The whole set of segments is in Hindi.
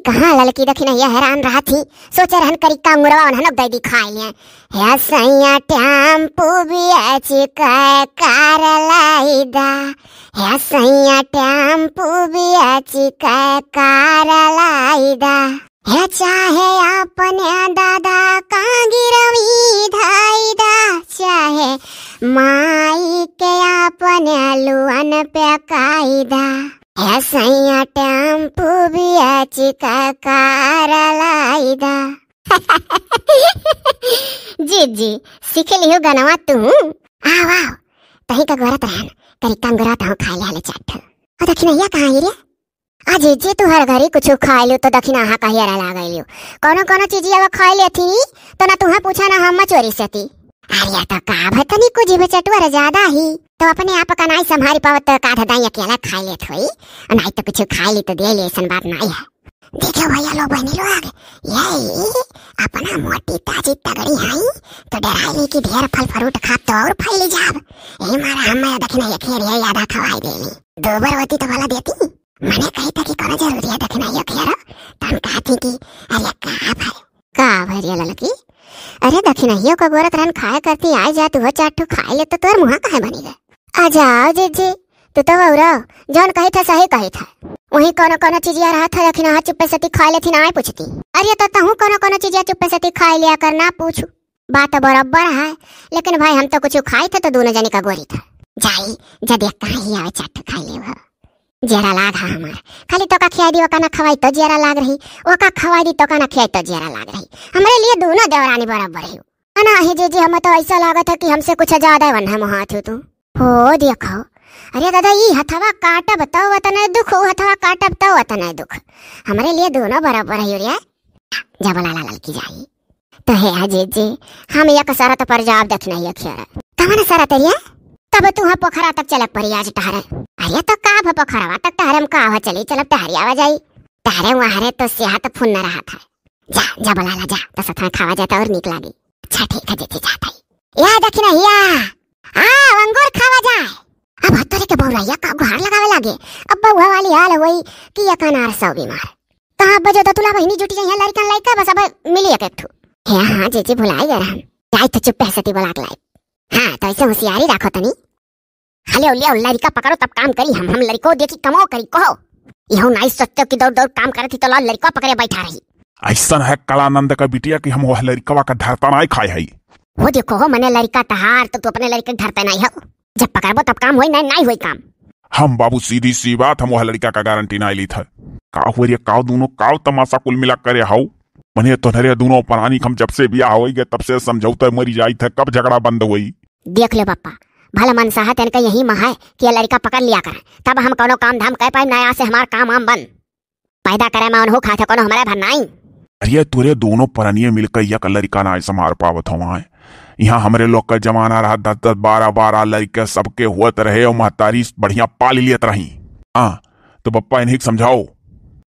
कहाँ ललकी दखिन ये हैरान रहा थी, सोचे रहन करी का मुरवा उन्हन दई दिखाई लिए। हे सैया टेम्पू बियाच कै कार लाइदा, हे सैया टेम्पू बियाच कै कार लाइदा। हे चाहे अपने दादा का गिरवी धाइदा, चाहे माई के अपने लुअन पे कायदा। हे सैया टेम्पू बियाच कै कार लाइदा। जी सीख लियो गनवा तू। आओ आओ तही का गोरत रहन करी काम गोरत हूँ खा ले हाले चाट। और दखिनैया कहाँ ही रे? आज जे तू हर घरी कुछ खाई लियो तो दखिना हा कहिया ला गइलियो। कोनो चीज अब खाई लेथी तो ना तुहा पूछा ना हम चोरी सेती। अरे तो का भतनी को जीभ चटवर ज्यादा ही तो अपने आप का नहीं संभारी पावत का धदाई अकेला खाई लेत होई। नहीं तो कुछ खाई ली तो दे ले, ऐसन बात नहीं है। देखो भैया लोग बहनी लोग, यही अपना मोटी ताजी तगड़ी है तो डराई की ढेर फल फ्रूट खा तो और फैली जाब। यही मारा हम दखिना ये खेर ये आधा खवाई देनी, दोबर होती तो भला देती। मैंने कही था कि कोनो जरूरी है दखिना ये खेर, तो हम कहती कि अरे का भरिया ललकी। अरे दखिना का गोरत रहन खाए करती आए जा तू चाटू खाई ले तो तोर मुहा काहे बनी गए। आ जाओ जी तू तो वौरा जौन कही था सही कही था। वही कोनो चीज रहा था दखिना हा चुप्पे से खाई लेथी ना पूछती। अरे तो तहू कोनो चीज चुप्पे से खाई लिया कर ना पूछू, बात बराबर है। लेकिन भाई हम तो कुछ खाई थे तो दोनों जने का गोरी था। जाई जब कहाँ ही आवे चाट खाई ले जेरा लाग हा हमार। खाली तो का खियाई दी ओका ना खवाई तो जेरा लाग रही, ओका खवाई दी तो का ना खियाई तो जेरा लाग रही। हमरे लिए दोनों देवरानी बराबर है। ना ही जी हमें तो ऐसा लागत है कि हमसे कुछ ज्यादा वन है हाथ तू हो देखो। अरे दादा ये हथवा काटा बताओ वतन दुख, हथवा काटा बताओ वतन दुख। हमारे लिए दोनों बराबर है यूरिया। जब लाला ललकी जाई तो है अजय जी हम एक शरत पर जवाब देखना ही अखियार। कवन शरत है तब तू हा पोखरा तक चलक पड़ी आज टहरे। अरे तो का पोखरावा तक टहरे का आवा चली चलब टहरी आवा जाई। टहरे वहां तो सेहत फुन न रहा था। जा लाला जा तो सथा खावा जाता और निक लागी। अच्छा ठीक है जेती जाता ही या दखिना हिया आ अंगूर खावा जाए। अब हतरे के बौरैया का गुहार लगावे लागे। अब बउआ वाली हाल होई कि या कनार सौ बीमार। कहां बजो तो तुला बहिनी जुटी जाई लड़का लड़का बस अब मिली एक ठू। हां जी भुलाई गए हम जाई तो चुप पैसे बोला लाई। हां तो ऐसे होशियारी राखो तनी। हाले ओलिया लड़का पकड़ो तब काम करी। हम लड़को देखी कमाओ करी कहो। यहो नहीं सोचते कि दौड़ काम करती तो लड़का पकड़े बैठा रही। ऐसा है कलानंद का बिटिया कि हम वह लड़का का धरता नहीं खाए है। वो देखो हो मने लड़का तहार तो तू अपने लड़के धरता नहीं हो। जब पकड़बो तब काम होई नहीं होई काम। हम बाबू सीधी सी बात हम वह लड़का का गारंटी नहीं ली था। का हुए काव दोनों काव तमाशा कुल मिला करे हाउ मने तो नरे दोनों परानी हम जब से बियाह होई गए तब से समझौता मरी जाई था। कब झगड़ा बंद हुई देख ले पापा। भला मन साहत इनका यही महा है कि लड़का पकड़ लिया कर तब हम कोनो काम धाम कर पाए। नया से हमार काम आम बन पैदा करे मान हो खाते कोनो हमारे भर नहीं। अरे तुरे दोनों परनिये मिलकर यक लड़का ना संभार पावत हो। यहाँ हमरे लोग का जमाना रहा 10-10 12-12 लड़के सबके हुत रहे और महतारी बढ़िया पाली लियत रही। हाँ तो पप्पा इन्हीं समझाओ।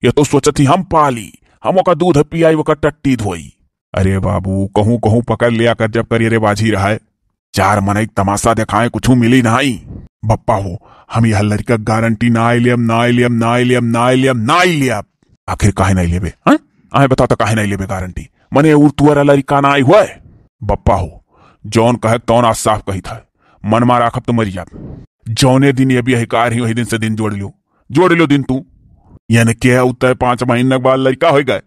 ये तो सोचती हम पाली हम का दूध पियाई वो टट्टी धोई। अरे बाबू कहूँ पकड़ लिया कर जब करिए बाजी रहा है। 4 मनई तमाशा दिखाए कुछ मिली नहीं। बप्पा हो हम यह लड़का गारंटी ना लियम। आखिर काहे नहीं लेबे? आए बता तो काहे नहीं लेबे गारंटी? मने तुअरा लड़का ना आई हुआ बप्पा हो जौन कहे तौन आज साफ कही था। मन मारा खब तो मरी जा। जौने दिन ये भी अधिकार ही वही दिन से दिन जोड़ लो दिन तू यानी क्या उतर 5 महीने बाद लड़का हो गए।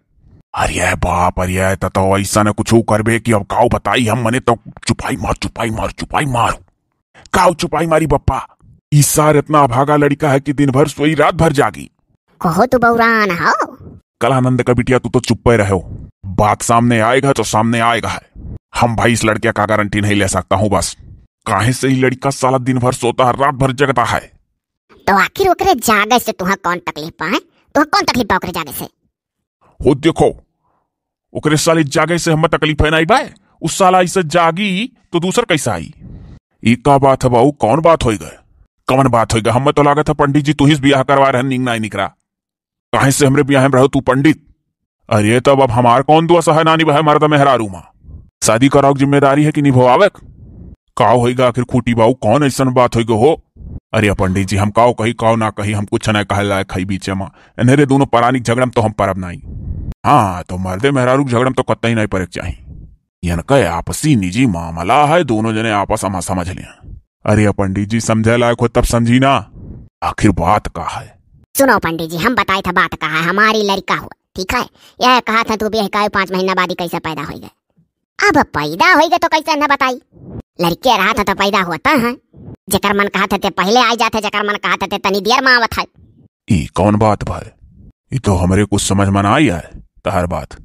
अरे बाप अरे तो ऐसा न कुछ करबे कि अब काऊ बताई हम मने तो चुपाई मार काऊ चुपाई मारी बप्पा। इस सार इतना भागा लड़का है कि दिन भर सोई रात भर जागी। कहो तो बौरान हो कलानंद का बिटिया तू तो चुप्पे रहो। बात सामने आएगा तो सामने आएगा है। हम भाई इस लड़के का गारंटी नहीं ले सकता हूँ बस। काहे से ही लड़का साला दिन भर सोता है रात भर जगता है। तो आखिर ओकरे जागे से तुहा कौन तकलीफ पाए? तुहा कौन तकलीफ पा ओकरे जागे से? हो देखो ओकरे साले जागे से हम तकलीफ है नहीं भाई। उस साला ऐसे जागी तो दूसर कैसा आई? का बात है बाबू कौन बात हो गए? कौन बात हो गए? हमें तो लागत है पंडित जी तू ही ब्याह करवा रहे नींग नहीं निकरा। काहे से हमरे ब्याह में रहो तू पंडित? अरे तब अब हमार कौन दुआ सहा नानी बह मर्द मेहरारू माँ शादी कराओ जिम्मेदारी है कि निभावेक। काव होगा आखिर खूटी बाऊ कौन ऐसा बात होगा हो? अरे पंडित जी हम काव कही काव ना कही हम कुछ न कह लायक बीच में एनहरे दोनों परानिक झगड़म तो हम परब नहीं। हाँ तो मर्दे मेहरारू झगड़म तो कतई नहीं पड़े चाहिए। इनका आपसी निजी मामला है, दोनों जने आपस में समझ लिया। अरे पंडित जी समझे लायक हो तब समझी ना, आखिर बात का है। सुनो पंडित जी, हम बताए था बात कहा है, हमारी लड़का हुआ ठीक है। यह कहा था तू भी 5 महीना बाद ही कैसे पैदा हो गए। अब पैदा हो गए तो कैसे न बताई, लड़के रहा था तो पैदा होता है। जकर मन कहा थे पहले आ जाते, जकर मन कहा थे तनी देर में आवत है। ई कौन बात भाई, ये तो हमरे कुछ समझ में ना आई है। तहर बात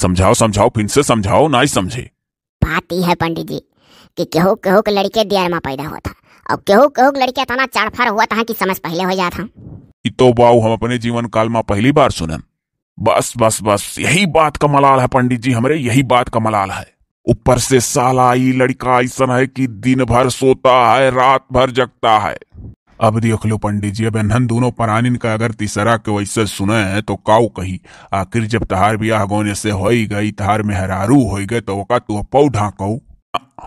समझाओ समझाओ, फिर से समझाओ, ना ही समझे। बात यह है पंडित जी कि केहू केहू के लड़के देर में पैदा हुआ था, और केहू केहू के लड़के तना चाड़फाड़ हुआ था कि समझ पहले हो जाता। ये तो बाऊ हम अपने जीवन काल में पहली बार सुनन। बस बस बस यही बात का मलाल है पंडित जी, हमरे यही बात का मलाल है। ऊपर से साला ये लड़का ऐसा है कि दिन भर सोता है, रात भर जगता है। अब देख लो पंडित जी, अब एनहन दोनों परानिन का अगर तीसरा के वैसे सुने हैं तो काऊ कही। आखिर जब तहार बियाह गोने से हो गई, तहार मेहरारू हो गए, तो वका तू पौ ढाकऊ।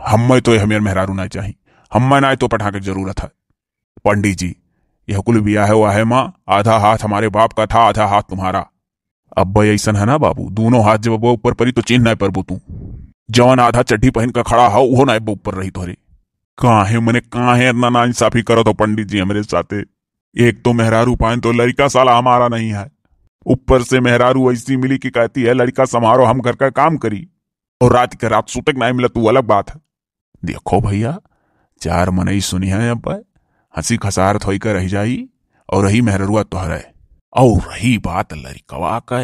हमें तो हमें मेहरारू नहीं चाहिए, हमें ना तो पठाके जरूरत है। पंडित जी यह कुल बियाह हुआ है माँ, आधा हाथ हमारे बाप का था, आधा हाथ तुम्हारा। अब भाई ऐसा है ना बाबू, दोनों हाथ जब वो ऊपर परी तो चिन्ह नहीं पर तू जवान आधा चड्ढी पहन का खड़ा हो वो ना ऊपर रही तोरे। काहे मने काहे इतना ना इंसाफी करो तो पंडित जी हमारे साथे। एक तो मेहरारू पाइन तो लड़का साला हमारा नहीं है, ऊपर से मेहरारू ऐसी मिली कि कहती है लड़का संभारो, हम घर का काम करी, और रात के रात सुतक नहीं मिला तू अलग बात है। देखो भैया, 4 मनई सुनी है, अब हंसी खसारत होई कर रह जाई, और रही मेहरुआ तोहरे। और रही बात लड़कवा का,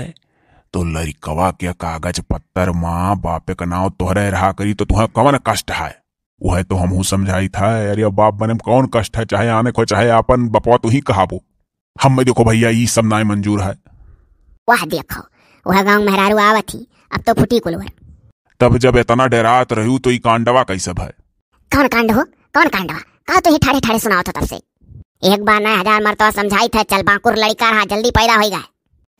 तो लड़कवा के कागज पत्तर माँ बापे का नाव तोहरे रहा करी तो तुम्हें कौन कष्ट है, वह तो हमहू समझाई था। अरे बाप बने कौन कष्ट है, चाहे आने को चाहे अपन बपवा तू ही कहाबो। हम में देखो भैया ये सब ना मंजूर है। वह देखो वह गाँव मेहरारू आवत थी, अब तो फुटी कुलवर। तब जब इतना डरात रहू तो ये कांडवा कैसे भाई? कौन कांड हो, कौन कांडवा कहा तो ही ठाड़े ठाड़े सुनाओ था तब से। एक बार ना 1000 मरतबा समझाई था, चल बांकुर लड़का रहा जल्दी पैदा हो गए,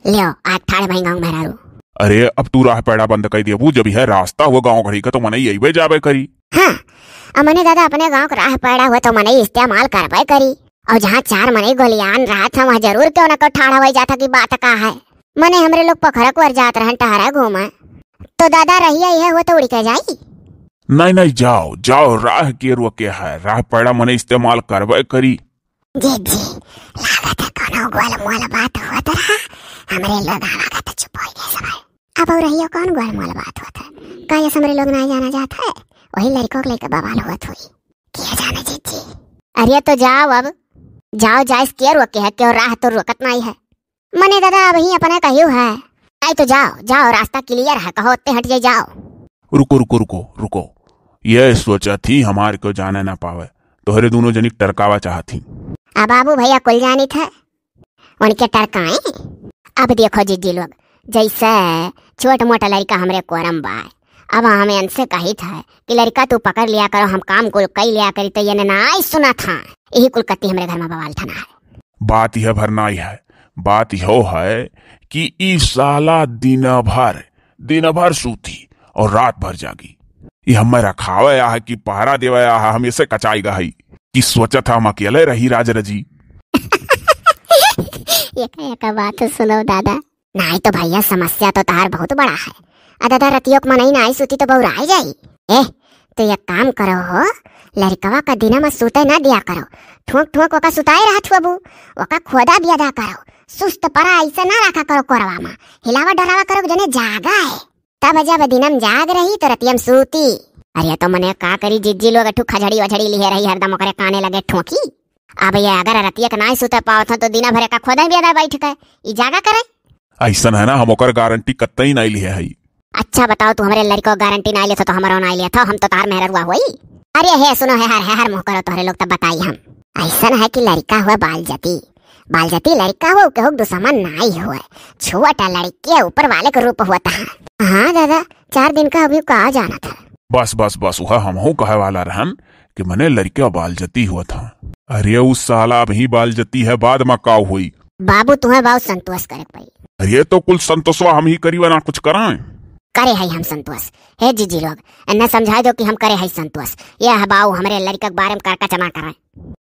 लियो आज ठाड़े भाई गाँव मेहरारू। अरे अब तू राह पैड़ा बंद कर दिया, जब यह रास्ता हुआ गाँव घड़ी का तो मने यही जाबे करी। हाँ मने दादा अपने गाँव का राह पैड़ा हुआ तो मने इस्तेमाल करवाए करी, और जहाँ 4 मने गोलियान रहा था वहाँ जरूर क्यों न को ठाड़ा हो जाता की बात का है। मने हमरे लोग पोखरक वर जात रहन टहरा घूमा, तो दादा रहिया यह वो तो उड़ के जाई। नहीं नहीं जाओ जाओ, राह के रुके है, राह पैड़ा मने इस्तेमाल करवाए करी। जी लागत है कोनो गोल मोल बात हुआ तो रहा, हमरे लोग आवा का चुप हो गए सब। अब और रहियो कौन गोल मोल बात हुआ था, का ये हमरे लोग ना जाना जाता है, वही लड़कों को लेकर बवाल हुआ थी। क्या जाने जी। अरे तो जाओ, अब जाओ जाइस के रोके है, क्यों राह तो रोकत नहीं है। मने दादा अब ही अपने कहियो है, आई तो जाओ जाओ, रास्ता क्लियर है, कहो उतने हट जाओ। रुको रुको रुको रुको, यह सोचा थी हमारे को जाने ना पावे, तोहरे दोनों जनी टरकावा चाहती। अब बाबू भैया कुल जानी था उनके टरकाए। अब देखो जीजी लोग, जैसे छोट मोटा लड़का हमरे कोरम बाय, अब हमें उनसे कही था कि लड़का तू पकड़ लिया करो, हम काम कुल कई लिया करी, तो ये ना सुना था, यही कुल कत्ती हमरे घर में बवाल था ना है। बात यह भरना ही है, बात यो है कि ई साला दिन भर सूती और रात भर जागी। ये हमें रखावे है कि पहरा देवे है, हम इसे कचाएगा है कि सोचा था हम अकेले रही राज रजी। ये बात तो सुनो दादा, नहीं तो भैया समस्या तो तार बहुत बड़ा है। दादा रतियों को मनाई नहीं सूती तो बहु आ जाई। तो एक काम करो हो, लड़कवा का दिन में सूते ना दिया करो, ठोक ठोक ओका सुताए रहा छुबू, ओका खोदा भी अदा करो, सुस्त परा ऐसा ना रखा करो कोरवा में, हिलावा डरावा करो जने जागा है, तब जब दिनम जाग रही तो रतियम सूती। अरे तो मने का करी जिज्जी लोग ठू खजड़ी वझड़ी लिए रही, हरदम ओकरे काने लगे ठोकी। अब ये अगर रतिया के ना सुते पाओ था तो दिन भर का खोदा भी अदा बैठ के ई जागा करे। ऐसा है ना, हम ओकर गारंटी कतई नहीं लिए है। अच्छा बताओ, तू हमारे लड़को गारंटी ना लिया तो हमारा ना लिया था, हम तो तार मेहरुआ हुई। अरे है सुनो, है हर मुँह करो तोहरे लोग तब बताई हम। ऐसा है कि लड़का हुआ बालजती लड़का हुआ केहू दुश्मन नहीं हुआ, छोटा लड़के ऊपर वाले का रूप हुआ था। हाँ दादा 4 दिन का अभी कहा जाना था। बस बस बस वह हमहू कहे वाला रहन कि मने लड़के बालजती हुआ था। अरे उस साला भी बालजती है, बाद में का हुई। बाबू तुम्हें बहुत संतोष करे पाई। अरे तो कुल संतोषवा हम ही करी वना कुछ कराएं। करे है हम संतोष। हे जीजी लोग इन्हें समझा दो कि हम करे है संतोष। यह बाऊ हमारे लड़का के बारे में करका चमा करे।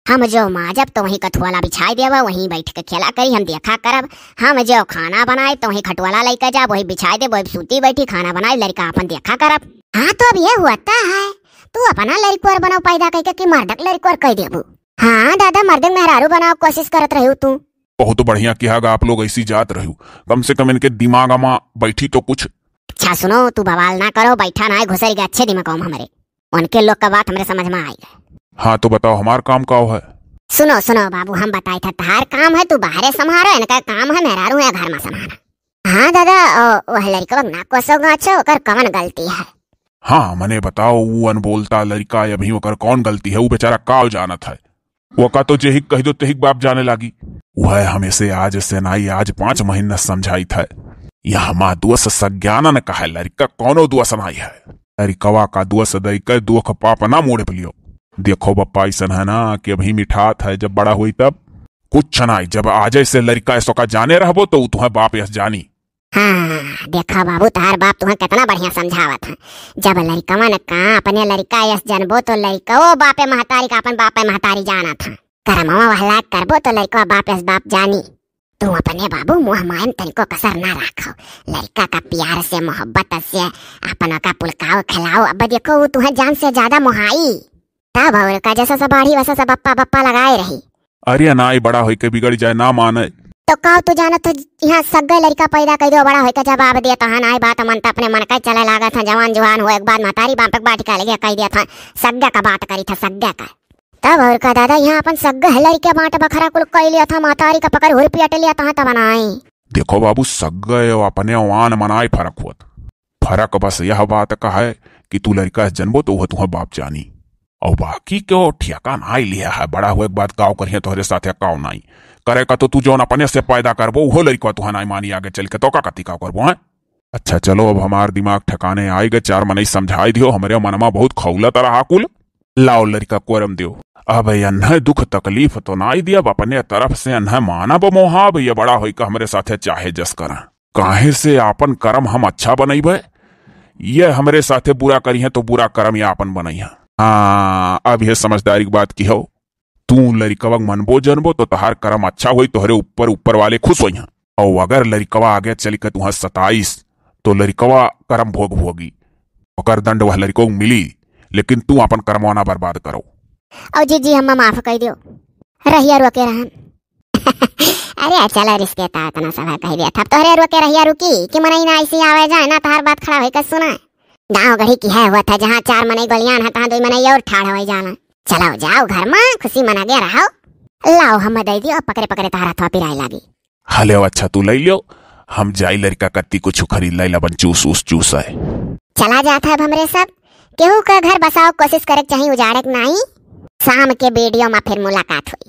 हम जो माजब तो वहीं कठुआला बिछाई देवा, वहीं बैठ के खेला करी, हम देखा करब। हम जो खाना बनाए तो वहीं खटवाला लेकर जा, वही बिछाई दे, वही सूती बैठी खाना बनाए, लड़का अपन देखा करब। हाँ तो अब ये होता है तू अपना लड़को बनाओ पैदा करके कि मर्दक लड़को कह देबू। हाँ दादा मर्दक मेहरारू बनाओ कोशिश करत रहू तू। बहुत बढ़िया किया आप लोग ऐसी जात रहू, कम से कम इनके दिमाग में बैठी तो कुछ। अच्छा सुनो तू बवाल ना करो, बैठा ना है घुसरी के अच्छे दिमाग हमारे उनके लोग का बात हमारे समझ में आई है। हाँ तो बताओ हमार काम का है। सुनो सुनो बाबू हम बताए था तहार काम है तू बाहरे संभारो, इनका काम है मेहरारू है घर में संभालना। हाँ दादा वह लड़का ना कोसो गाछो ओकर कवन गलती है। हाँ मने बताओ वो अनबोलता लड़का अभी ओकर कौन गलती है, वो बेचारा काव जानत है। वो का तो जेहिक कह दो तेहिक बाप जाने लागी। वह हमें आज से नाई आज 5 महीना समझाई था। यह माँ दुआस सज्ञान कहा लड़का कौनो दुआस नाई है। लड़कवा का दुआस दई कर दुख पाप ना मोड़े लियो। देखो बप्पा ऐसा है ना कि अभी मिठात है, जब बड़ा हुई तब कुछ नाई, जब आज से लड़का ऐसा का जाने रहबो तो तुम्हें बाप यस जानी। हाँ देखा बाबू तार बाप तुम्हें कितना बढ़िया समझावत है। जब लड़कवा ने कहा अपने लड़का यस जनबो तो लड़का वो बापे महतारी का अपन बापे महतारी जाना था। करमवा वहला करबो तो लड़का बाप यस बाप जानी। तू अपने बाबू मुँह मायन तनिको कसर ना रखो, लड़का का प्यार से मोहब्बत से अपन का पुलकाओ खिलाओ। अब देखो वो तुम्हें जान से ज्यादा मोहाई, तब और का जैसा सब बाढ़ी वैसा सब बप्पा बप्पा लगाए रही। अरे नाई बड़ा होई के बिगड़ जाए ना माने तो कहो तू जाना तो यहाँ सग्गे लड़का पैदा कर दो, बड़ा होकर जवाब दिया तो हाँ बात मन तो अपने मन का चले लगा था। जवान जुआन हो एक बाद महतारी बाप बाट का लगे कह दिया था सग्गा का बात करी था सग्गा का। तब और का दादा यहाँ अपन सग्गा लड़के बांट बखरा कुल कह लिया था, महतारी का पकड़ हुई पियट लिया था तब बनाई। देखो बाबू सग्गे अपने वान मनाए फर्क हुआ, फर्क बस यह बात का है कि तू लड़का जन्मो तो वह तुम्हें बाप जानी और बाकी क्यों ठेका ना लिया है। बड़ा हुए एक बात गाँव करिए तोहरे साथ काव नाई करे का तो तू जो अपने से पैदा करबो वो लड़का तुहा नहीं मानी आगे चल के तो का कती का करबो है। अच्छा चलो अब हमार दिमाग ठिकाने आए गए, 4 महीने समझाई दियो, हमारे मनमा बहुत खौलत रहा कुल। लाओ लड़का कोरम दियो। अब अन्ह दुख तकलीफ तो ना दिया, अपने तरफ से अन्ह माना बमोहा भैया बड़ा होई का हमरे साथे चाहे जस करा, काहे से आपन कर्म हम अच्छा बनैबे, ये हमरे साथे बुरा करिए तो बुरा कर्म या आपन बनैया। हाँ अब ये समझदारी की बात की हो, तू लड़कवा मनबो जनबो तो तहार कर्म अच्छा हुई, तोहरे ऊपर ऊपर वाले खुश हुई। और अगर लड़कवा आगे चल के तुहा 27 तो लड़कवा कर्म भोग भोगी, ओकर दंड वह लड़को मिली, लेकिन तू अपन कर्मवाना बर्बाद करो। और जी हम माफ कर दियो रहिया रोके रहन। अरे चला रिश्ते ता तना सब कह दिया था तोहरे रोके रहिया रुकी कि मनई ना ऐसी आवे जाए ना तहार बात खड़ा होई के सुना। गाँव गढ़ी की है हुआ था जहाँ 4 मनई गलियान है तहाँ 2 मनई और ठाड़ हो जाना। चलाओ जाओ घर में खुशी मना गया रहो। लाओ हम दे दियो पकड़े पकड़े तारा थवा पिराए लागी। हले अच्छा तू ले लियो, हम जाई लड़का कत्ती कुछ खरीद लाई लबन चूस है। चला जाता है हमरे सब केहू का घर बसाओ कोशिश करे चाहिए उजाड़े नहीं, शाम के वीडियो में फिर मुलाकात हुई।